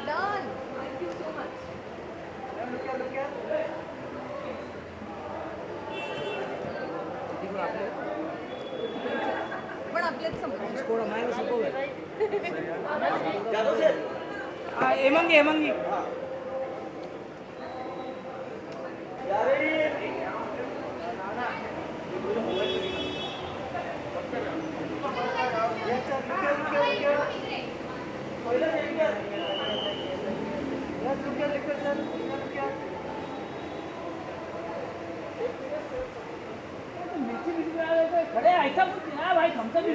Done. Thank you so much. पण आपल्यात समज थोड़ा माइनस ऊपर है एमंगी एमंगी खड़े ऐसा कुछ ना भाई हमसे भी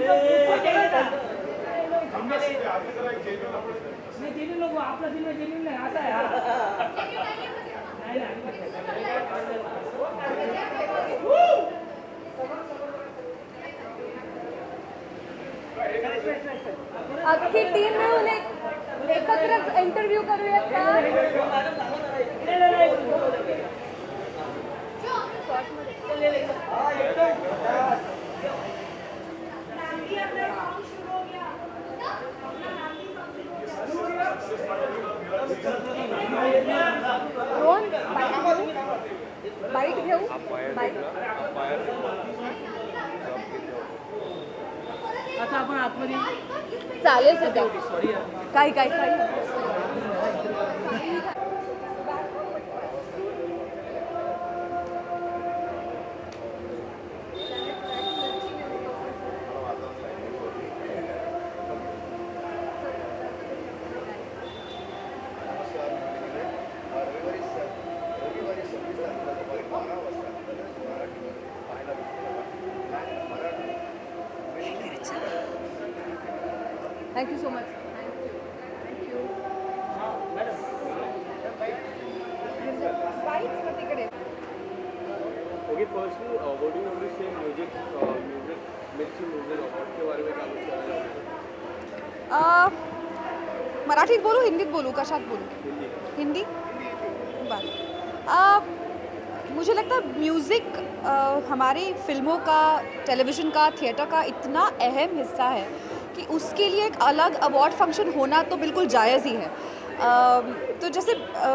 नहीं जेन्यून लोग आपला दिन में जेन्यून नहीं आता है यार नहीं अख्खी टीम मिळून एकत्र इंटरव्ह्यू करूयात का रोहन बाईट घेऊ बाईट आता आपण आतमध्ये चालेल सध्या सॉरी काय काय काय thank you so much thank you okay firstly what do you want to say music Mirchi music award के बारे में क्या कुछ कहना चाहोगे? मराठीत बोलू हिंदीत बोलू कशात बोलू हिंदी बरं मुझे लगता है म्यूज़िक हमारी फिल्मों का टेलीविज़न का थिएटर का इतना अहम हिस्सा है कि उसके लिए एक अलग अवार्ड फंक्शन होना तो बिल्कुल जायज़ ही है। तो जैसे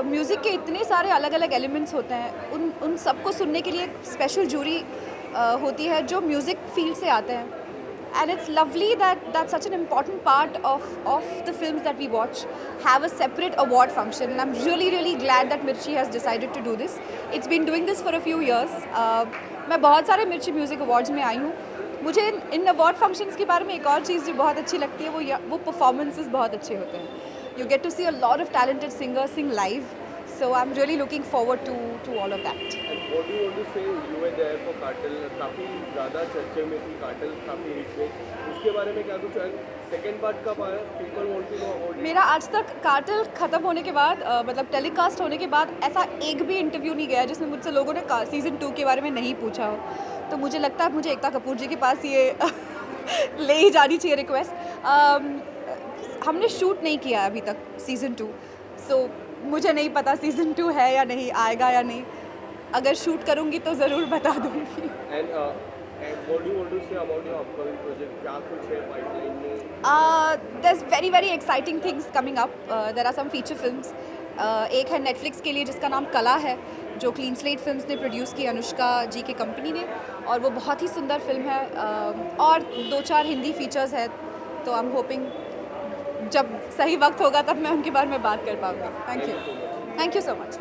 म्यूज़िक के इतने सारे अलग अलग एलिमेंट्स होते हैं उन सबको सुनने के लिए एक स्पेशल जूरी होती है जो म्यूज़िक फील्ड से आते हैं and it's lovely that such an important part of the films that we watch have a separate award function and I'm really glad that Mirchi has decided to do this. It's been doing this for a few years. मैं बहुत सारे मिर्ची music awards में आई हूँ। मुझे इन award functions के बारे में एक और चीज़ जो बहुत अच्छी लगती है वो परफॉर्मेंसेस बहुत अच्छे होते हैं। You get to see a lot of talented singers sing live. So I'm really looking forward to all of that. And what do you want to say? You were there for Cartel. काफ़ी ज़्यादा चर्चे में थी Cartel, काफ़ी hit गई। उसके बारे में क्या कुछ है? सेकेंड पार्ट कब आया? People want to know about it. मेरा आज तक कार्टेल ख़त्म होने के बाद मतलब टेलीकास्ट होने के बाद ऐसा एक भी इंटरव्यू नहीं गया जिसमें मुझसे लोगों ने सीज़न 2 के बारे में नहीं पूछा हो। तो मुझे लगता है मुझे एकता कपूर जी के पास ये ले ही जानी चाहिए रिक्वेस्ट। हमने शूट नहीं किया अभी तक सीज़न 2 सो मुझे नहीं पता सीज़न 2 है या नहीं आएगा या नहीं अगर शूट करूँगी तो ज़रूर बता दूँगी। And what do you want to say about your upcoming project? क्या कुछ है pipeline में? There's very exciting things coming up. There are some feature films. एक है नेटफ्लिक्स के लिए जिसका नाम कला है जो क्लीन स्लेट फिल्म्स ने प्रोड्यूस की अनुष्का जी की कंपनी ने और वो बहुत ही सुंदर फिल्म है और 2-4 हिंदी फीचर्स है तो आई एम होपिंग जब सही वक्त होगा तब मैं उनके बारे में बात कर पाऊँगी। Thank you so much.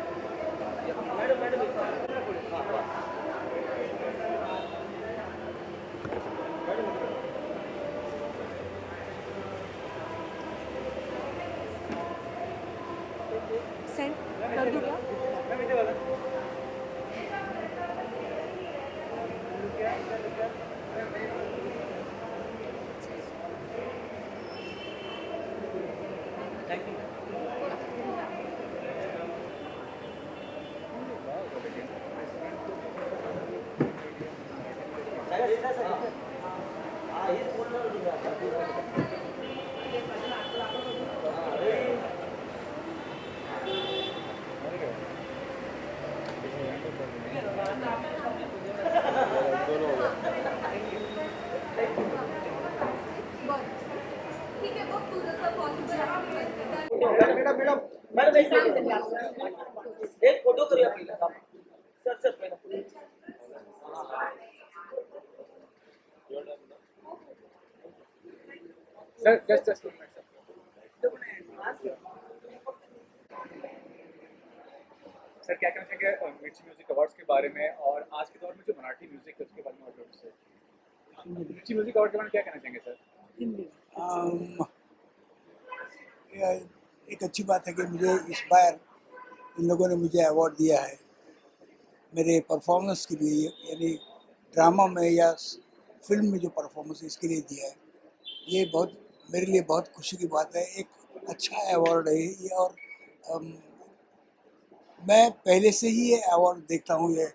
Send कर दूँ क्या? Thank you madam madam madam एक फोटो करूया पहिला सर सर पहिला सर जस्ट सर क्या कहना चाहेंगे मिर्ची म्यूजिक अवार्ड्स के बारे में और आज के दौर में जो मराठी म्यूजिक है उसके बारे में और से मिर्ची म्यूजिक अवार्ड के बारे में क्या कहना चाहेंगे सर? एक अच्छी बात है कि मुझे इस बार इन लोगों ने मुझे अवार्ड दिया है मेरे परफॉर्मेंस के लिए, यानी ड्रामा में या फिल्म में जो परफॉर्मेंस इसके लिए दिया है। ये बहुत मेरे लिए बहुत खुशी की बात है, एक अच्छा अवार्ड है ये। और मैं पहले से ही ये अवार्ड देखता हूँ, ये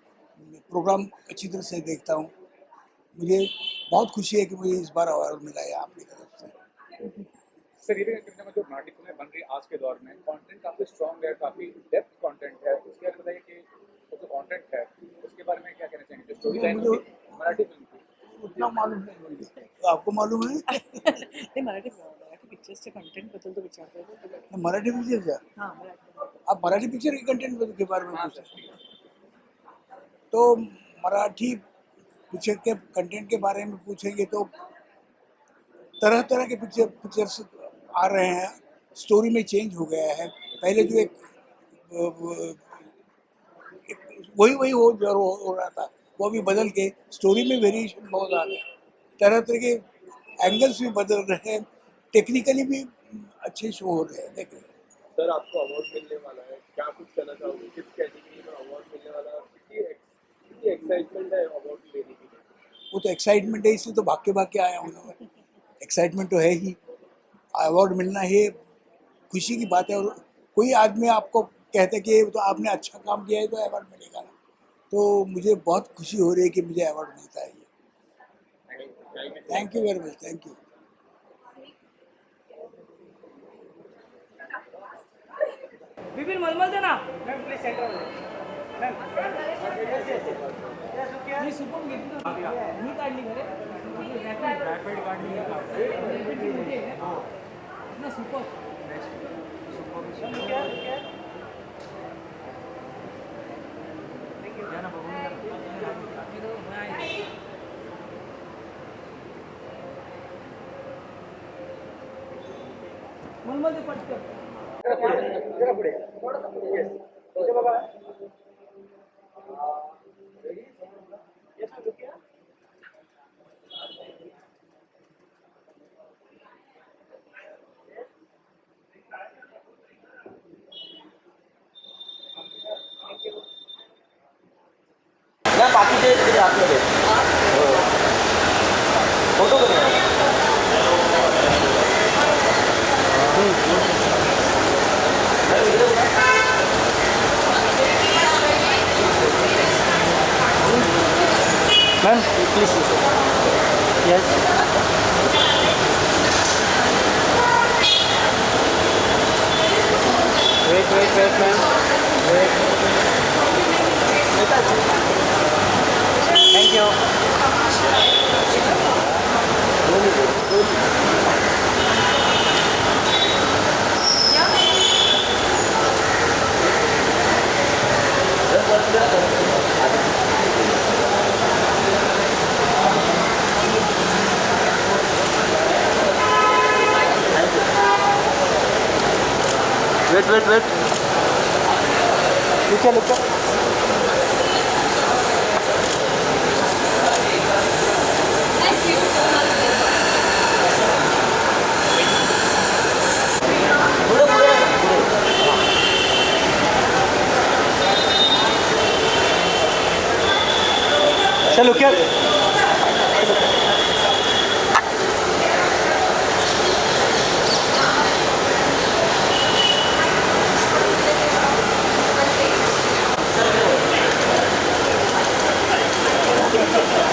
प्रोग्राम अच्छी तरह से देखता हूँ। मुझे बहुत खुशी है कि मुझे इस बार अवार्ड मिला है आपकी तरफ से। सर ये भी कहना चाहूँगा जो मराठी फिल्में बन रही है आज के दौर में, कंटेंट काफ़ी स्ट्रॉन्ग है, काफ़ी डेप्थ कंटेंट है, उसके बारे में बताइए कि वो जो कंटेंट है उसके बारे में क्या कहना चाहेंगे? जो स्टोरी लाइन होगी मराठी फिल्म की उतना मालूम नहीं मुझे, तो आपको मालूम है? ते मराठी पिक्चर्सचे कंटेंटबद्दल तो विचारतोय. मराठी पिक्चर का हां, मराठी. आप मराठी पिक्चर के कंटेंट के बारे में पूछ सकते हैं। तो मराठी पिक्चर के कंटेंट के बारे में पूछेंगे तो तरह तरह के पिक्चर्स आ रहे हैं, स्टोरी में चेंज हो गया है। पहले जो एक वही वो जो हो रहा था वो अभी बदल के स्टोरी में वेरिएशन बहुत आ रहा है, तरह तरह के एंगल्स भी बदल रहे हैं, टेक्निकली भी अच्छे शो हो रहे हैं। देखिए सर आपको अवार्ड मिलने वाला है, क्या कुछ कहना चाहोगे? किस कैटेगरी में अवार्ड मिलने वाला है? कितनी एक्साइटमेंट है अवार्ड लेने के लिए? वो तो एक्साइटमेंट है, इसलिए तो भाग के आया हूँ मैं। एक्साइटमेंट तो है ही, अवार्ड मिलना है खुशी की बात है। और कोई आदमी आपको कहते कि तो आपने अच्छा काम किया है तो अवार्ड मिलेगा ना, तो मुझे बहुत खुशी हो रही है कि मुझे अवार्ड मिलता है। Thank you very much, thank you. Vipin मलमल दे ना. Ma'am please centre ma'am me super घेतली नव्हती. मी काढली घरे. रॅपिड काढली. ना सुपर. मलमल दे पटकन. जरा पुढे थोडंसं पुढे येस ओके बाबा येस ओके या बाकीचे तिकडे आतमध्ये फोटो करूया ma'am please yes wait ma'am wait thank you wait नीचे चलो क्या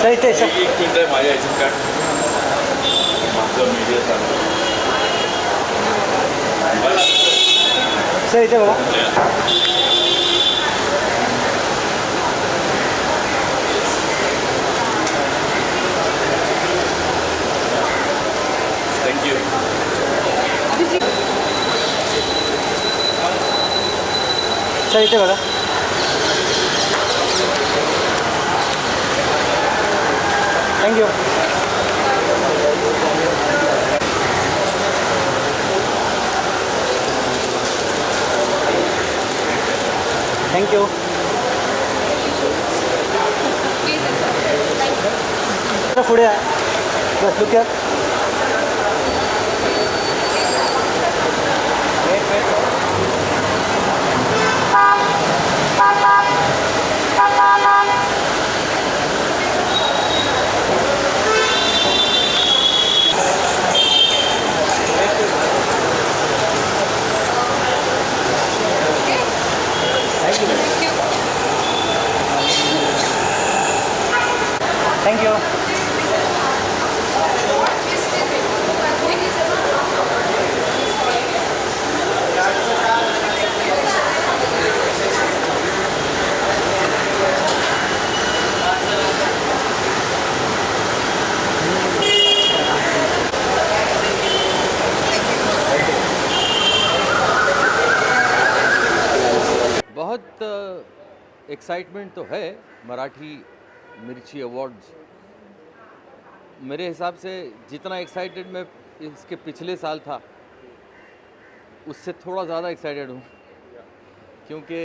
सही ते सर एक मिनिट आहे माझ्या ह्याच्यात काय माझं मीडिया सही ते बाबा थँक्यू सर इथे बघा. थँक्यू. थँक्यू. पुढे आहे. बस लुक या. थँक्यू. बहुत एक्साइटमेंट तो है मराठी मिर्ची अवार्ड्स. मेरे हिसाब से जितना एक्साइटेड मैं इसके पिछले साल था उससे थोड़ा ज़्यादा एक्साइटेड हूँ, क्योंकि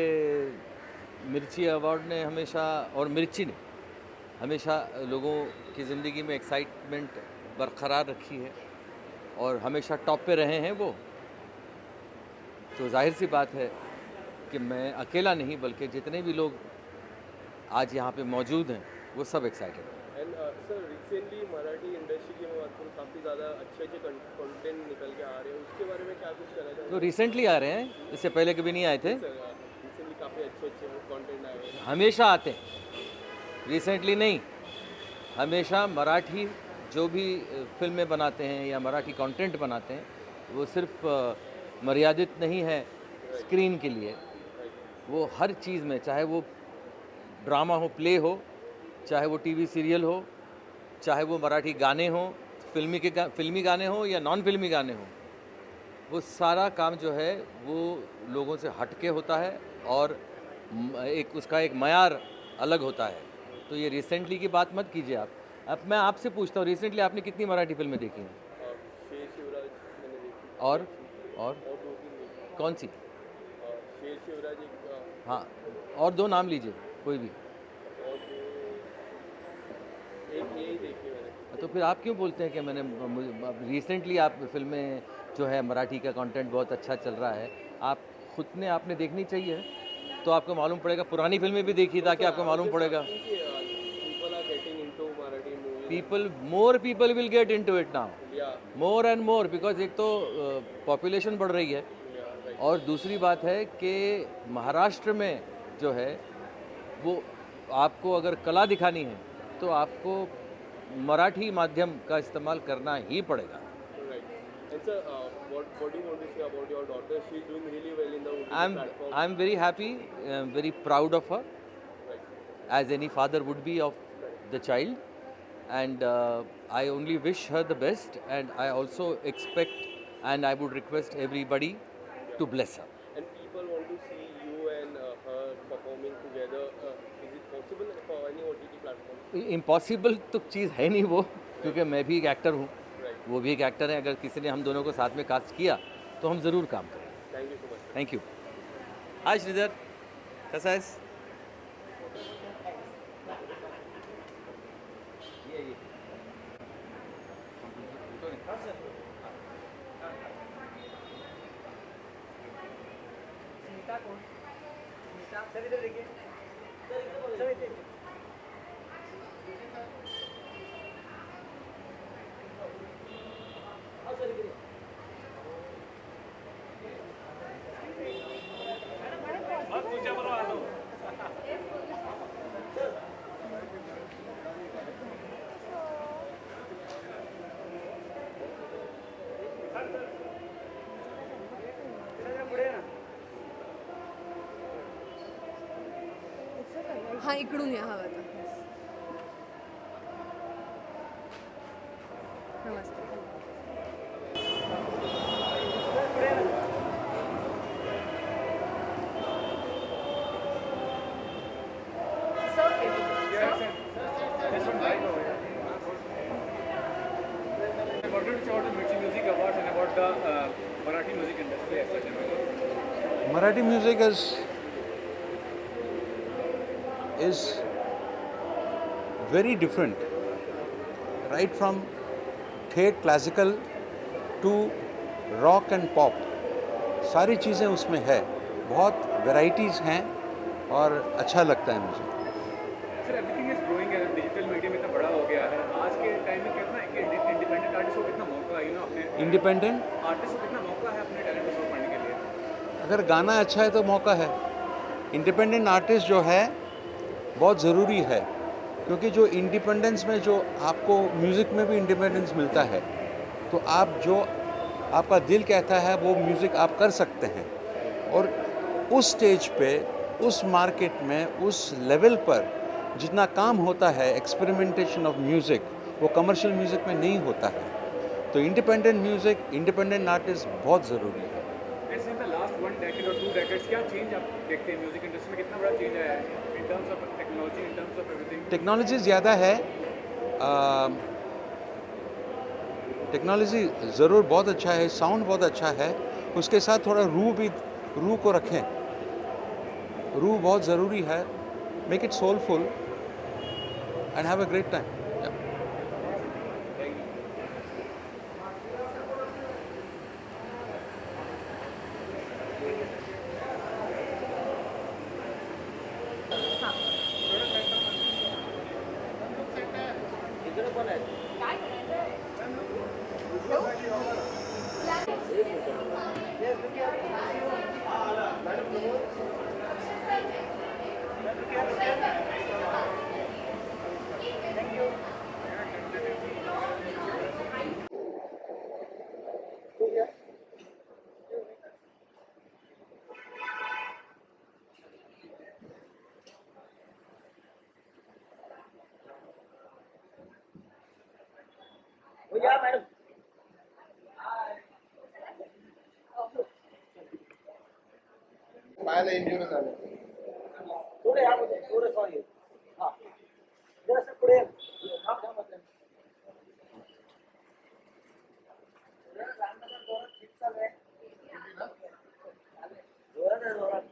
मिर्ची अवार्ड ने हमेशा और मिर्ची ने हमेशा लोगों की ज़िंदगी में एक्साइटमेंट बरकरार रखी है और हमेशा टॉप पे रहे हैं वो. तो जाहिर सी बात है कि मैं अकेला नहीं बल्कि जितने भी लोग आज यहाँ पे मौजूद हैं वो सब एक्साइटेड हैं. And sir recently Marathi industry की मैं बात करूँ काफ़ी ज़्यादा अच्छे कंटेंट निकल के आ रहे हैं, उसके बारे में क्या कुछ कहना चाहिए? तो रिसेंटली आ रहे हैं, इससे पहले कभी नहीं आए थे. रिसेंटली काफ़ी अच्छे कंटेंट आए हैं. हमेशा आते हैं, रिसेंटली नहीं. हमेशा मराठी जो भी फिल्में बनाते हैं या मराठी कंटेंट बनाते हैं वो सिर्फ मर्यादित नहीं है स्क्रीन के लिए. वो हर चीज़ में, चाहे वो ड्रामा हो, प्ले हो, चाहे वो टीवी सीरियल हो, चाहे वो मराठी गाने हो, फिल्मी गाने हो या नॉन फिल्मी गाने हो, वो सारा काम जो है वो लोगों से हटके होता है और एक उसका एक मयार अलग होता है. तो ये रिसेंटली की बात मत कीजिए आप. अब मैं आपसे पूछता हूँ, रिसेंटली आपने कितनी मराठी फिल्में देखी हैं? शेर शिवराज मैंने देखी. और और 2-3 देखी. कौन सी? शेर शिवराज एक. हाँ, और 2 नाम लीजिए कोई भी. और एक यही देखी मैंने. तो फिर आप क्यों बोलते हैं कि मैंने रिसेंटली आप फिल्में जो है मराठी का कंटेंट बहुत अच्छा चल रहा है? आप खुद ने आपने देखनी चाहिए तो आपको मालूम पड़ेगा. पुरानी फिल्में भी देखी ताकि आपको मालूम पड़ेगा. People are getting into Marathi movies. more people will get into it now, Yeah, more and more, because एक तो पॉपुलेशन बढ़ रही है yeah, right. और दूसरी बात है कि महाराष्ट्र में जो है वो आपको अगर कला दिखानी है तो आपको मराठी माध्यम का इस्तेमाल करना ही पड़ेगा. Right. And sir, what do you want to say about your daughter? She's doing really well in the OTT platform. I'm very happy, very proud of her, Right. as any father would be of the child, and I only wish her the best, and I also expect and I would request everybody to bless her. And people want to see you and her performing together. Is it possible for any OTT platform? Impossible तो चीज़ है नहीं वो, क्योंकि मैं भी एक actor हूँ, Right. वो भी एक एक्टर है. अगर किसी ने हम दोनों को साथ में कास्ट किया तो हम ज़रूर काम करेंगे. Thank you so much. Thank you. Hi Sridhar, कैसा आहेस? हां इकडून या हवं तर. नमस्ते. the Marathi music industry as such? Marathi music is very different, right from ठेठ classical to rock and pop, सारी चीज़ें उसमें है, बहुत वैराइटीज़ हैं और अच्छा लगता है मुझे। सर एवरीथिंग इज ग्रोइंग है, डिजिटल मीडियम इतना बड़ा हो गया है आज के टाइम में, कितना कि इंडिपेंडेंट आर्टिस्ट को कितना मौका है अपने इंडिपेंडेंट आर्टिस्ट को कितना मौका है अपने टैलेंट को शो करने के लिए? अगर गाना अच्छा है तो मौका है। इंडिपेंडेंट आर्टिस्ट जो है बहुत ज़रूरी है, क्योंकि जो इंडिपेंडेंस में जो आपको म्यूज़िक में भी इंडिपेंडेंस मिलता है, तो आप जो आपका दिल कहता है वो म्यूज़िक आप कर सकते हैं। और उस स्टेज पे, उस मार्केट में, उस लेवल पर जितना काम होता है एक्सपेरिमेंटेशन ऑफ म्यूज़िक, वो कमर्शियल म्यूज़िक में नहीं होता है। तो इंडिपेंडेंट म्यूज़िक, इंडिपेंडेंट आर्टिस्ट बहुत ज़रूरी है। ऐसे इन द लास्ट 1 decade और 2 decades क्या चेंज आप देखते हैं म्यूजिक इंडस्ट्री में? कितना बड़ा चेंज आया है in terms of technology, in terms of everything? Technology ज़्यादा है, टेक्नोलॉजी ज़रूर बहुत अच्छा है, साउंड बहुत अच्छा है, उसके साथ थोड़ा रूह को रखें, रूह बहुत ज़रूरी है। Make it soulful and have a great time. Yeah, madam. पायाला इंजुरी झालं. थोडे यामध्ये थोडे सॉरी. हां. जरासं पुढे ये. थांब थांब आता. जरा रामनगर जोरात ठीक चालू आहे. जोरात आहे जोरात.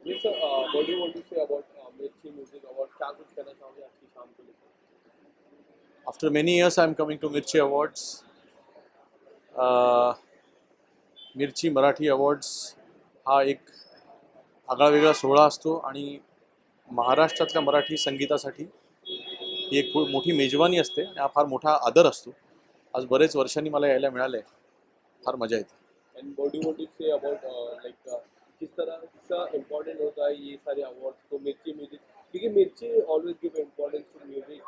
जी सर, बॉलीवुड से अवार्ड, मिर्ची म्यूजिक अवार्ड, क्या कुछ कहना चाहोगे आज की शाम को लेकर? After many years, I am coming to Mirchi Awards. मिर्ची मराठी अवॉर्ड्स हा एक आगळा वेगळा सोहळा असतो आणि महाराष्ट्रातल्या मराठी संगीतासाठी ही एक खूप मोठी मेजवानी असते आणि हा फार मोठा आदर असतो. आज बरेच वर्षांनी मला यायला मिळाले, फार मजा येते. एंड बॉलीवुड से अवार्ड लाइक किस तरह का इम्पोर्टेंट होता है ये सारे अवार्ड्स को मिर्ची म्यूजिक, क्योंकि Mirchi always give importance to music,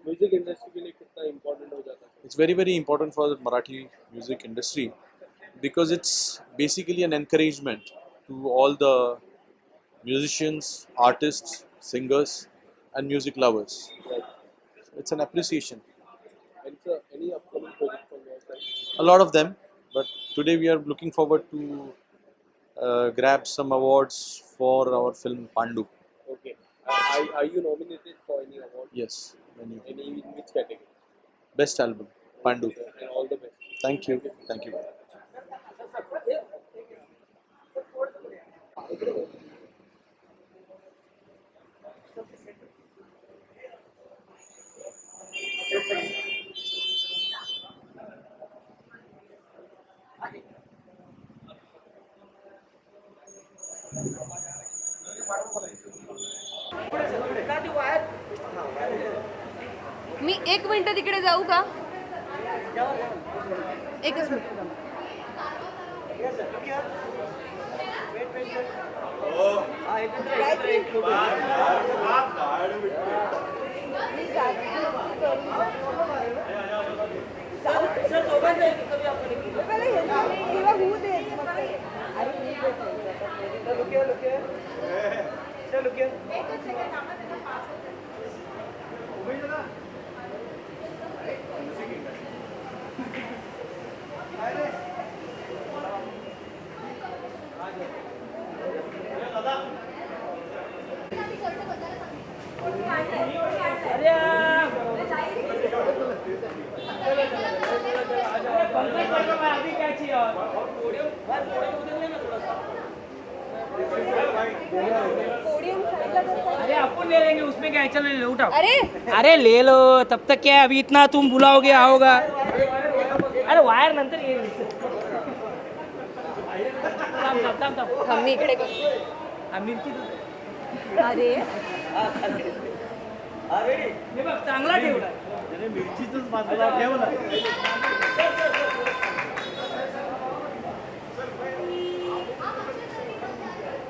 music industry के लिए कितना इम्पोर्टेंट हो जाता है? It's very, very important for the Marathi music industry because it's basically an encouragement to all the musicians, artists, singers, and music lovers. Right. It's an appreciation. And sir, any upcoming project from your side? A lot of them, but today we are looking forward to grab some awards for our film Pandu. Okay. Are you nominated for any award? Yes, many. Any in which category? Best album, Pandu. And all the best. Thank you. Thank you. Me 1 minute तिकडे जाऊ का? एकच minute. अभी क्या चाहिए और अरे अपन ले लेंगे उसमें क्या है, चलो ले लो उठाओ अरे ले लो तब तक क्या है अभी इतना तुम बुलाओगे आओगा अरे वायर नंतर ये हमने इकडे मिरची अरे हे बघ चांगला ठेवला मिरचीच बाजूला ठेवला